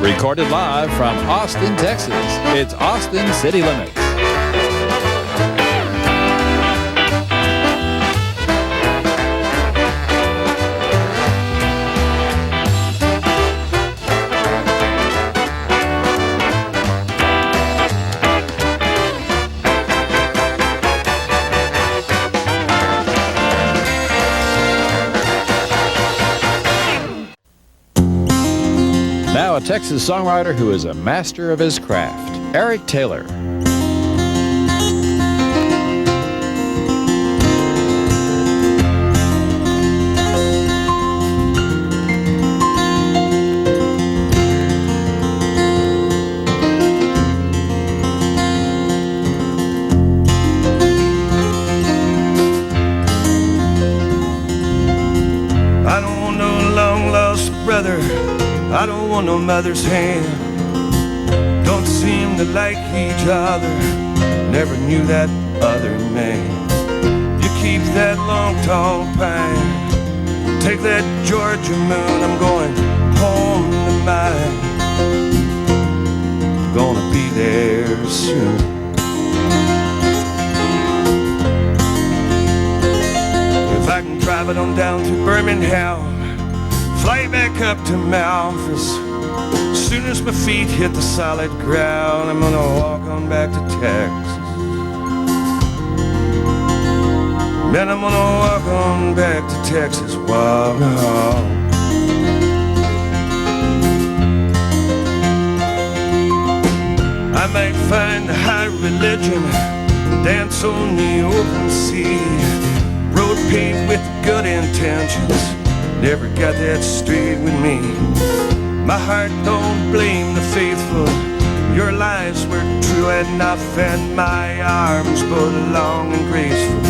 Recorded live from Austin, Texas, it's Austin City Limits. Now a Texas songwriter who is a master of his craft, Eric Taylor. I don't want no long-lost brother, I don't want no mother's hand. Don't seem to like each other, never knew that other man. You keep that long tall pine, take that Georgia moon, I'm going home to mine. Gonna be there soon. If I can drive it on down to Birmingham, fly back up to Memphis. As soon as my feet hit the solid ground, I'm gonna walk on back to Texas. Man, I'm gonna walk on back to Texas. Walk on. I might find a high religion, dance on the open sea, road paved with good intentions. Never got that straight with me. My heart don't blame the faithful. Your lives were true enough, and my arms both long and graceful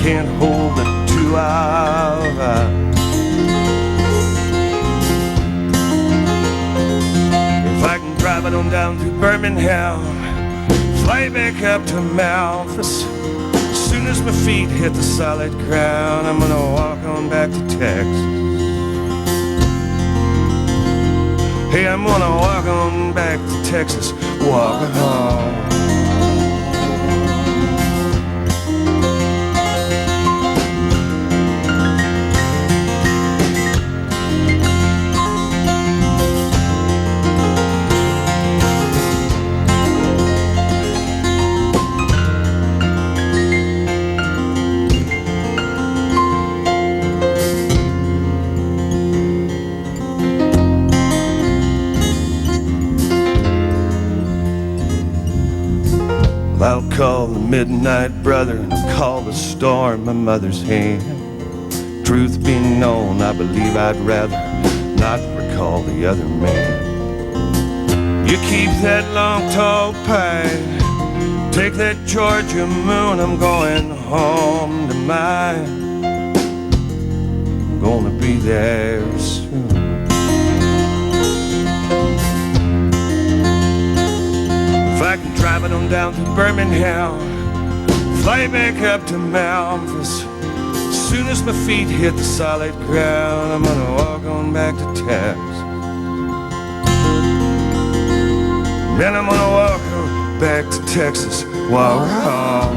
can't hold the two of us. If I can drive it on down to Birmingham, fly back up to Memphis. As soon as my feet hit the solid ground, I'm gonna walk on back to Texas. Hey, I'm gonna walk on back to Texas, walk home. I'll call the midnight brother and call the storm my mother's hand. Truth be known, I believe I'd rather not recall the other man. You keep that long tall pine, take that Georgia moon, I'm going home to mine. I'm gonna be there soon. If I can drive it on down to Birmingham, fly back up to Memphis. As soon as my feet hit the solid ground, I'm gonna walk on back to Texas. Man, I'm gonna walk on back to Texas, walk on.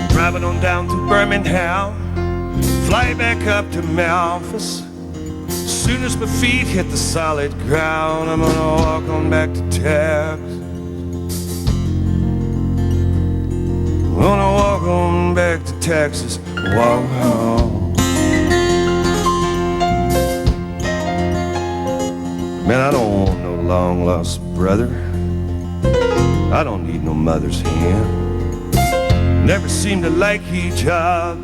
Drive it on down to Birmingham, fly back up to Memphis. As soon as my feet hit the solid ground, I'm gonna walk on back to Texas. I'm gonna walk on back to Texas, walk home. Man, I don't want no long lost brother, I don't need no mother's hand. Never seemed to like each other,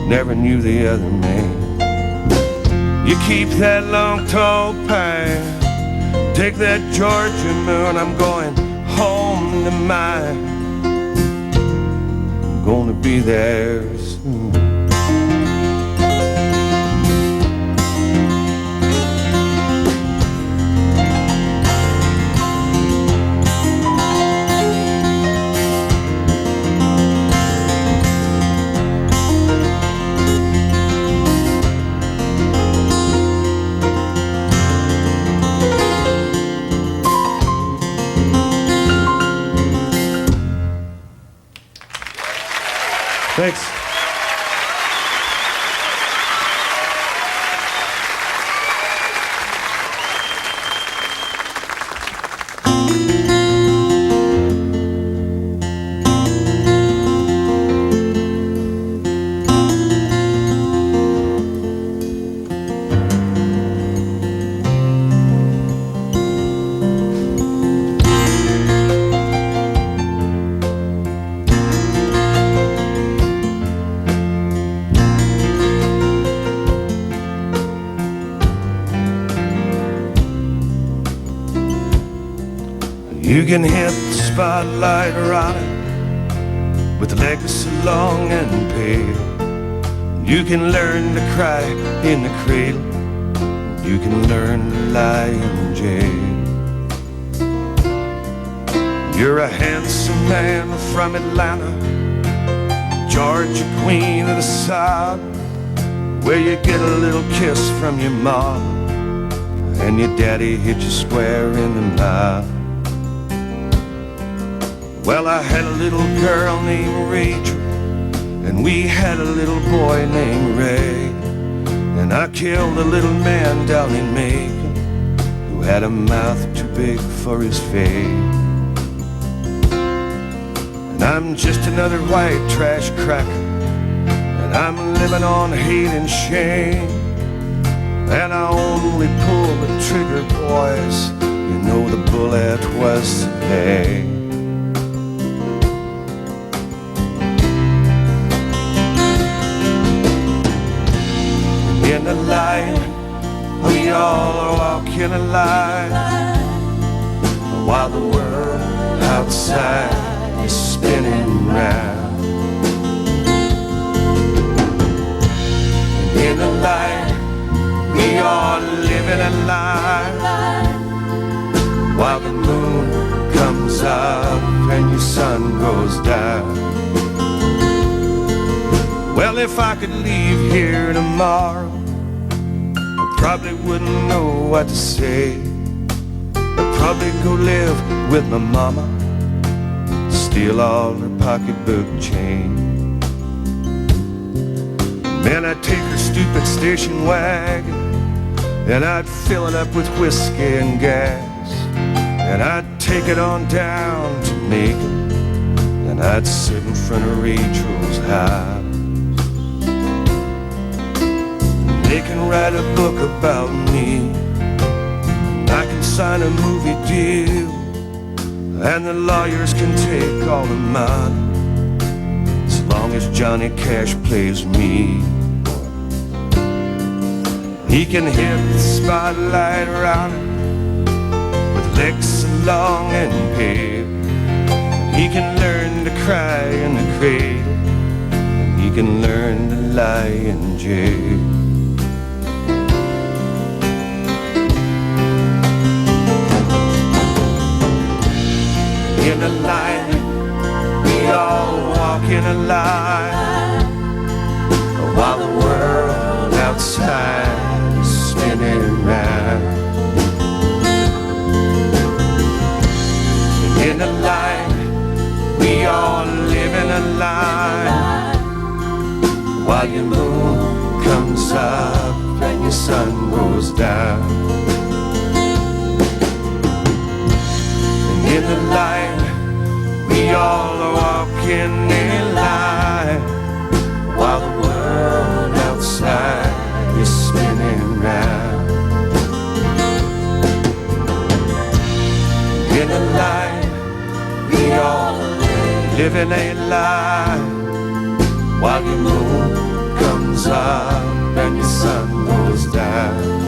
never knew the other man. You keep that long tall pine, take that Georgia moon, I'm going home to mine. I'm gonna be there soon. Thanks. You can hit the spotlight on it with legs so long and pale. You can learn to cry in the cradle. You can learn to lie in jail. You're a handsome man from Atlanta, Georgia, queen of the South, where you get a little kiss from your mom and your daddy hit you square in the mouth. Well, I had a little girl named Rachel, and we had a little boy named Ray, and I killed a little man down in Macon who had a mouth too big for his face. And I'm just another white trash cracker, and I'm living on hate and shame, and I only pull the trigger, boys. You know the bullet was today. In the light, we all are walking a line, while the world outside is spinning round. In the light, we are living a lie, while the moon comes up and your sun goes down. Well, if I could leave here tomorrow, probably wouldn't know what to say. I'd probably go live with my mama, steal all her pocketbook change. Man, I'd take her stupid station wagon, and I'd fill it up with whiskey and gas, and I'd take it on down to Macon, and I'd sit in front of Rachel's house. They can write a book about me, and I can sign a movie deal, and the lawyers can take all the money, as long as Johnny Cash plays me. He can hit the spotlight around it with legs so long and pale. He can learn to cry in the cradle, and he can learn to lie in jail. In the light, we all walk in a line, while the world outside is spinning round. In the light, we all live in a line, while your moon comes up and your sun goes down. In the light, we all are walking in line, while the world outside is spinning round. In the light, we all live in a lie, while your moon comes up and your sun goes down.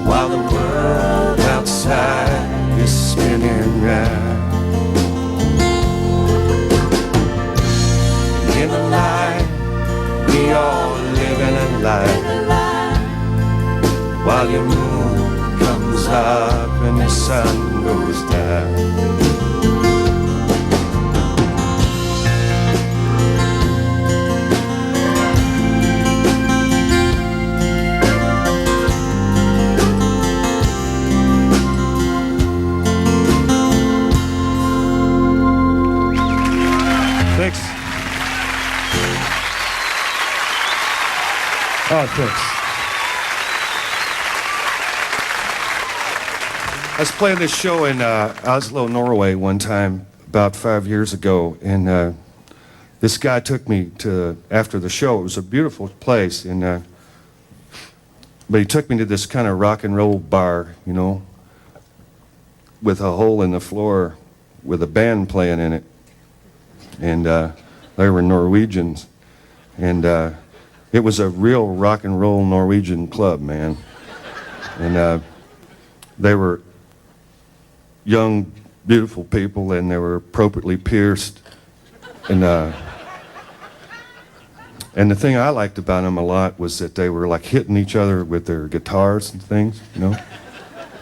While the world outside is spinning round. In the light, we all live in a light, while your moon comes up and your sun goes down. Thanks. Oh, thanks. I was playing this show in Oslo, Norway one time about 5 years ago, and this guy took me to, after the show, it was a beautiful place, and but he took me to this kind of rock and roll bar, you know, with a hole in the floor with a band playing in it. And they were Norwegians, and it was a real rock and roll Norwegian club, man. And they were young, beautiful people, and they were appropriately pierced. And the thing I liked about them a lot was that they were like hitting each other with their guitars and things, you know,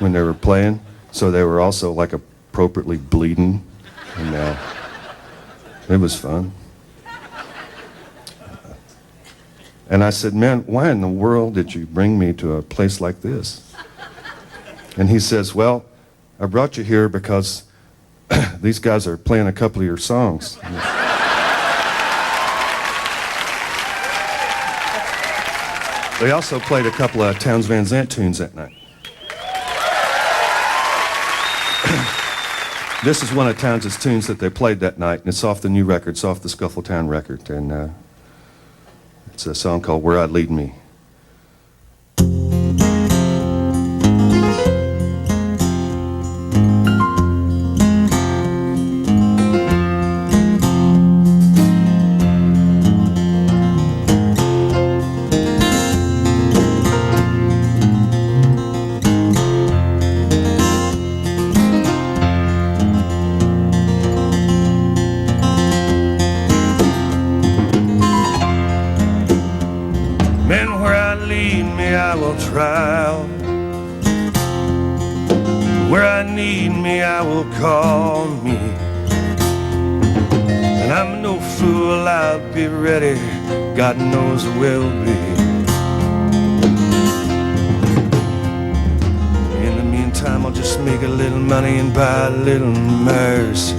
when they were playing. So they were also like appropriately bleeding, and it was fun. And I said, man, why in the world did you bring me to a place like this? And he says, well, I brought you here because these guys are playing a couple of your songs. They also played a couple of Townes Van Zandt tunes that night. This is one of Townes' tunes that they played that night, and it's off the new record. It's off the Scuffletown record, and it's a song called Where I'd Lead Me. Men, where I lead me, I will trial. Where I need me, I will call me. And I'm no fool, I'll be ready. God knows I will be. In the meantime, I'll just make a little money and buy a little mercy.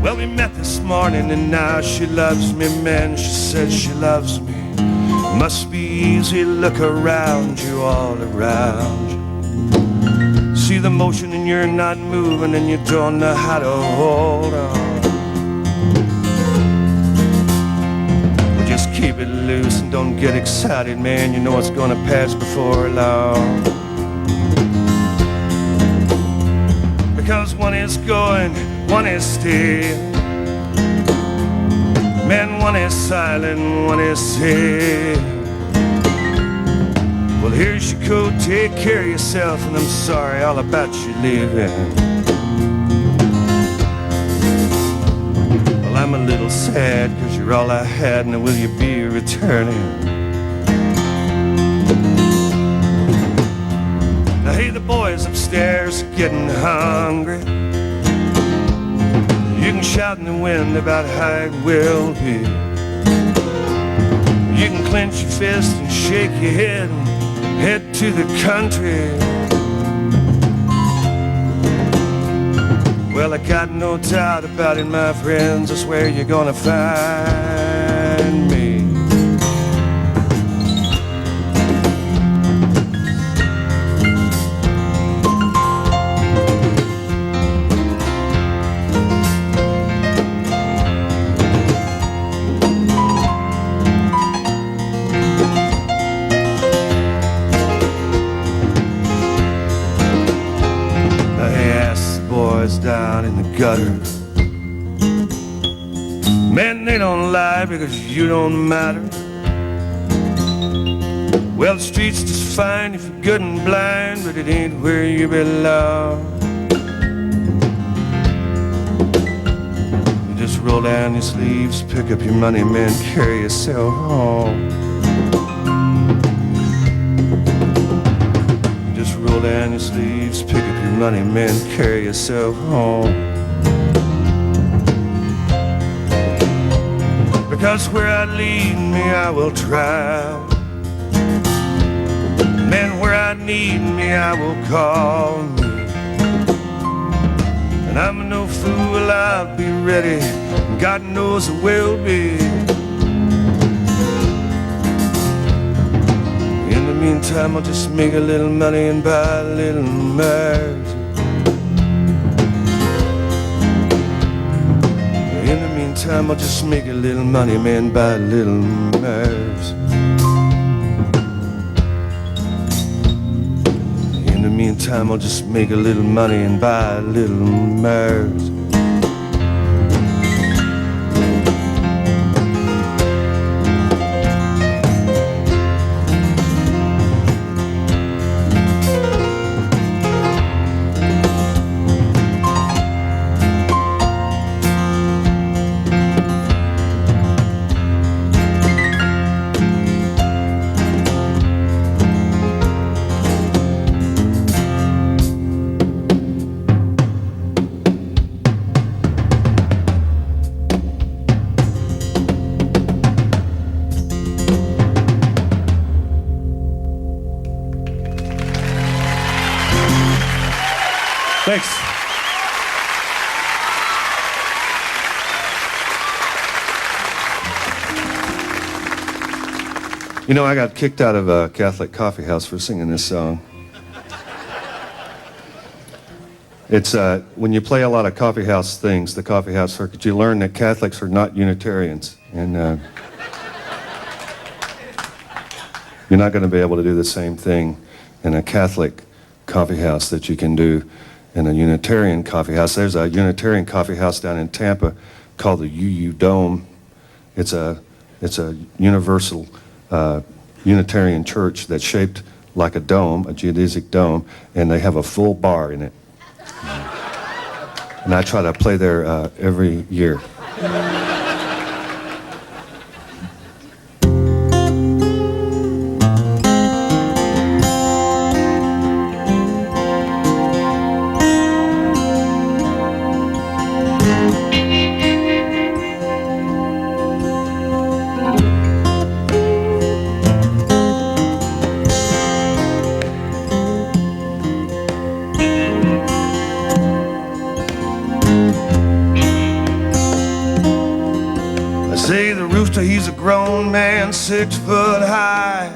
Well, we met this morning and now she loves me, man, she says she loves me. Must be easy, look around you, all around you. See the motion and you're not moving and you don't know how to hold on. Well, just keep it loose and don't get excited, man, you know it's gonna pass before long. Because one is going, one is still. Man, one is silent, one is still. Well, here's your coat, take care of yourself, and I'm sorry all about you leaving. Well, I'm a little sad, 'cause you're all I had, and will you be returning? Now, hey, the boys upstairs are getting hungry. You can shout in the wind about how it will be. You can clench your fist and shake your head and head to the country. Well, I got no doubt about it, my friends, that's where you're gonna find me. Down in the gutter, man, they don't lie because you don't matter. Well, the street's just fine if you're good and blind, but it ain't where you belong. You just roll down your sleeves, pick up your money, man, carry yourself home. You just roll down your sleeves, pick up your money, man, carry yourself home. Because where I lead me, I will travel. Man, where I need me, I will call me. And I'm no fool, I'll be ready. God knows I will be. In the meantime, I'll just make a little money and buy a little mercy. In the meantime, I'll just make a little money, man, buy a little mercy. In the meantime, I'll just make a little money and buy a little mercy. Thanks. You know, I got kicked out of a Catholic coffee house for singing this song. It's when you play a lot of coffee house things, the coffee house circuit, you learn that Catholics are not Unitarians, and you're not going to be able to do the same thing in a Catholic coffee house that you can do in a Unitarian coffee house. There's a Unitarian coffee house down in Tampa called the UU Dome. It's a universal Unitarian church that's shaped like a dome, a geodesic dome, and they have a full bar in it. And I try to play there every year. Say the rooster, he's a grown man, 6 foot high.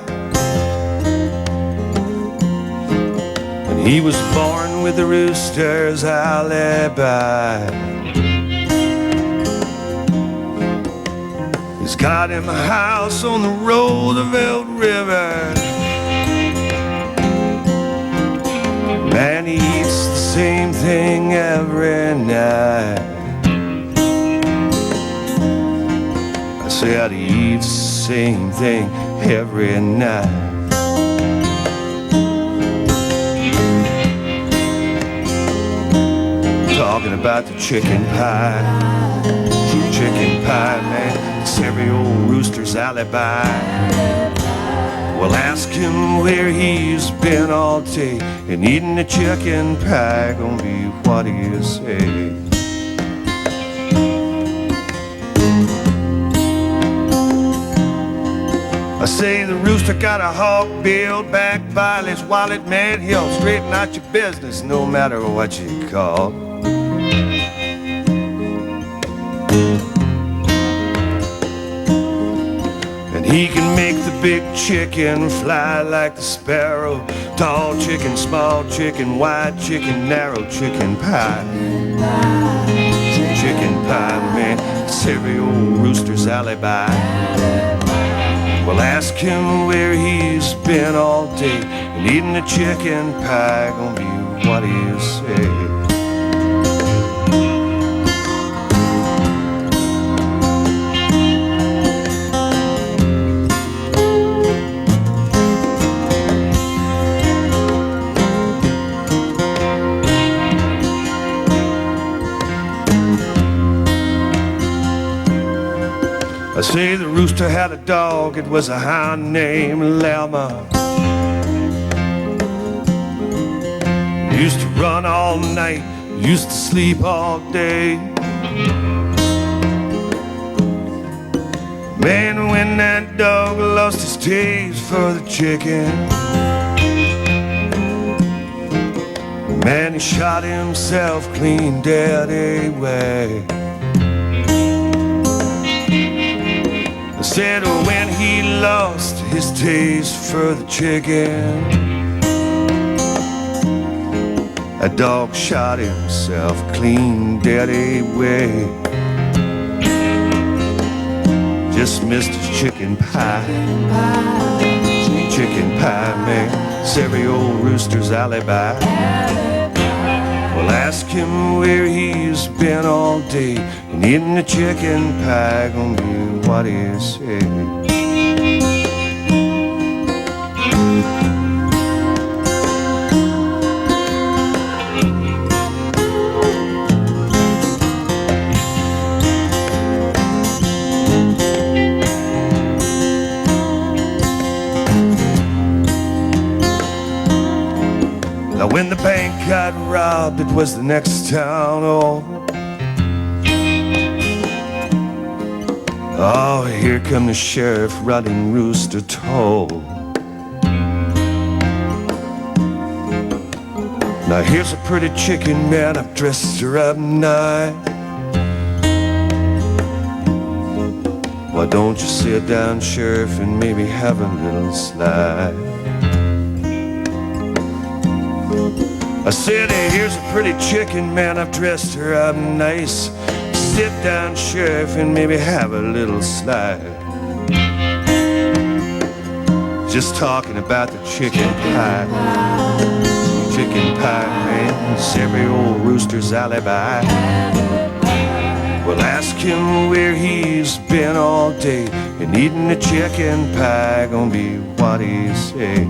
And he was born with the rooster's alibi. He's got him a house on the road of Elk River. Man, he eats the same thing every night. Say I'd eat the same thing every night. Talking about the chicken pie. Chicken pie, man, it's every old rooster's alibi. Well, ask him where he's been all day, and eating the chicken pie gonna be what he'll say. I say the rooster got a hawk bill backed by his wallet, man. He'll straighten out your business no matter what you call. And he can make the big chicken fly like the sparrow. Tall chicken, small chicken, wide chicken, narrow chicken pie. Chicken pie, man, it's every old rooster's alibi. Well, ask him where he's been all day, and eating the chicken pie gonna be what he'll say. Say the rooster had a dog, it was a hound named Lama. Used to run all night, used to sleep all day. Man, when that dog lost his taste for the chicken, man, he shot himself clean dead away. I said when he lost his taste for the chicken, a dog shot himself clean dead away. Just missed his chicken pie. Chicken pie makes every old rooster's alibi. Well, ask him where he's been all day, and eating the chicken pie gonna be what he said. Now when the bank got robbed, it was the next town over. Oh, here come the sheriff running rooster toll. Now here's a pretty chicken, man, I've dressed her up nice. Why don't you sit down, sheriff, and maybe have a little slide? I said, hey, here's a pretty chicken, man, I've dressed her up nice. Sit down, sheriff, and maybe have a little slide. Just talking about the chicken pie. Chicken pie, man, it's every old rooster's alibi. Well, ask him where he's been all day, and eating the chicken pie gonna be what he say.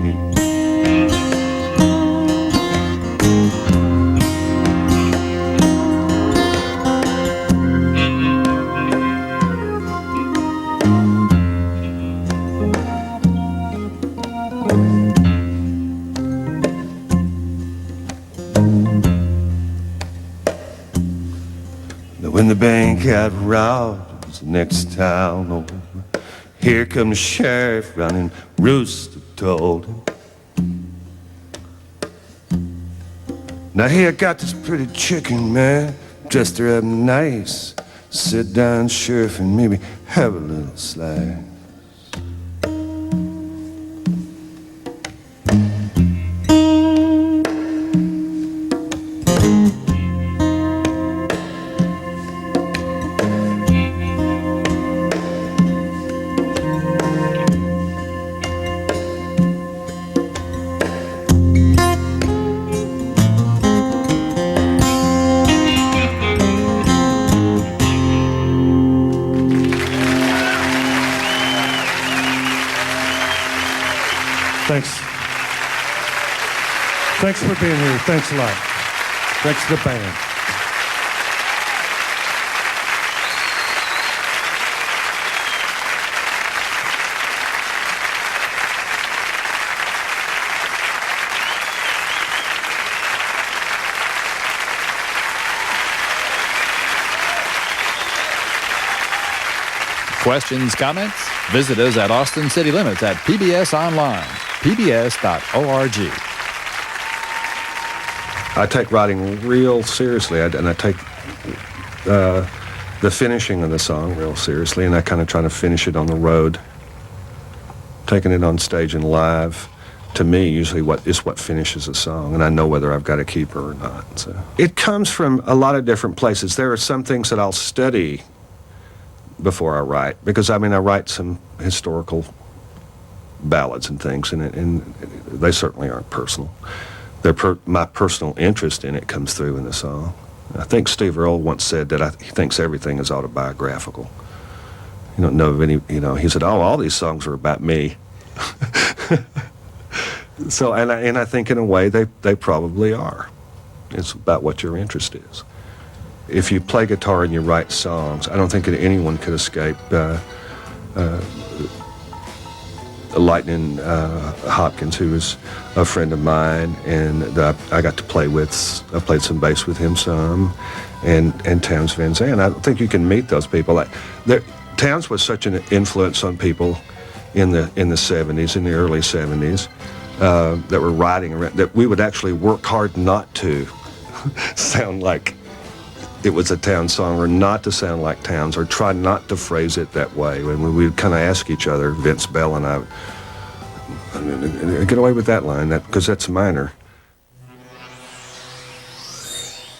When the bank got robbed, it was the next town over. Here come the sheriff running rooster told him. Now here I got this pretty chicken, man, dressed her up nice. Sit down, sheriff, and maybe have a little slice. Thanks for being here. Thanks a lot. Thanks to the band. Questions, comments? Visit us at Austin City Limits at PBS Online, pbs.org. I take writing real seriously, and I take the finishing of the song real seriously, and I kind of try to finish it on the road. Taking it on stage and live, to me, usually what finishes a song, and I know whether I've got to keep her or not. So it comes from a lot of different places. There are some things that I'll study before I write, because I write some historical ballads and things, and they certainly aren't personal. My personal interest in it comes through in the song. I think Steve Earle once said that he thinks everything is autobiographical. You don't know of any, he said, oh, all these songs are about me. So, and I think in a way they probably are. It's about what your interest is. If you play guitar and you write songs, I don't think that anyone could escape Lightning Hopkins, who was a friend of mine, and that I got to play with. I played some bass with him some, and Townes Van Zandt. I don't think you can meet those people. Townes was such an influence on people in the 70s, in the early 70s, that were writing around, that we would actually work hard not to sound like it was a Townes song, or not to sound like Townes, or try not to phrase it that way. When we would kind of ask each other, Vince Bell and I, get away with that line, because that's minor.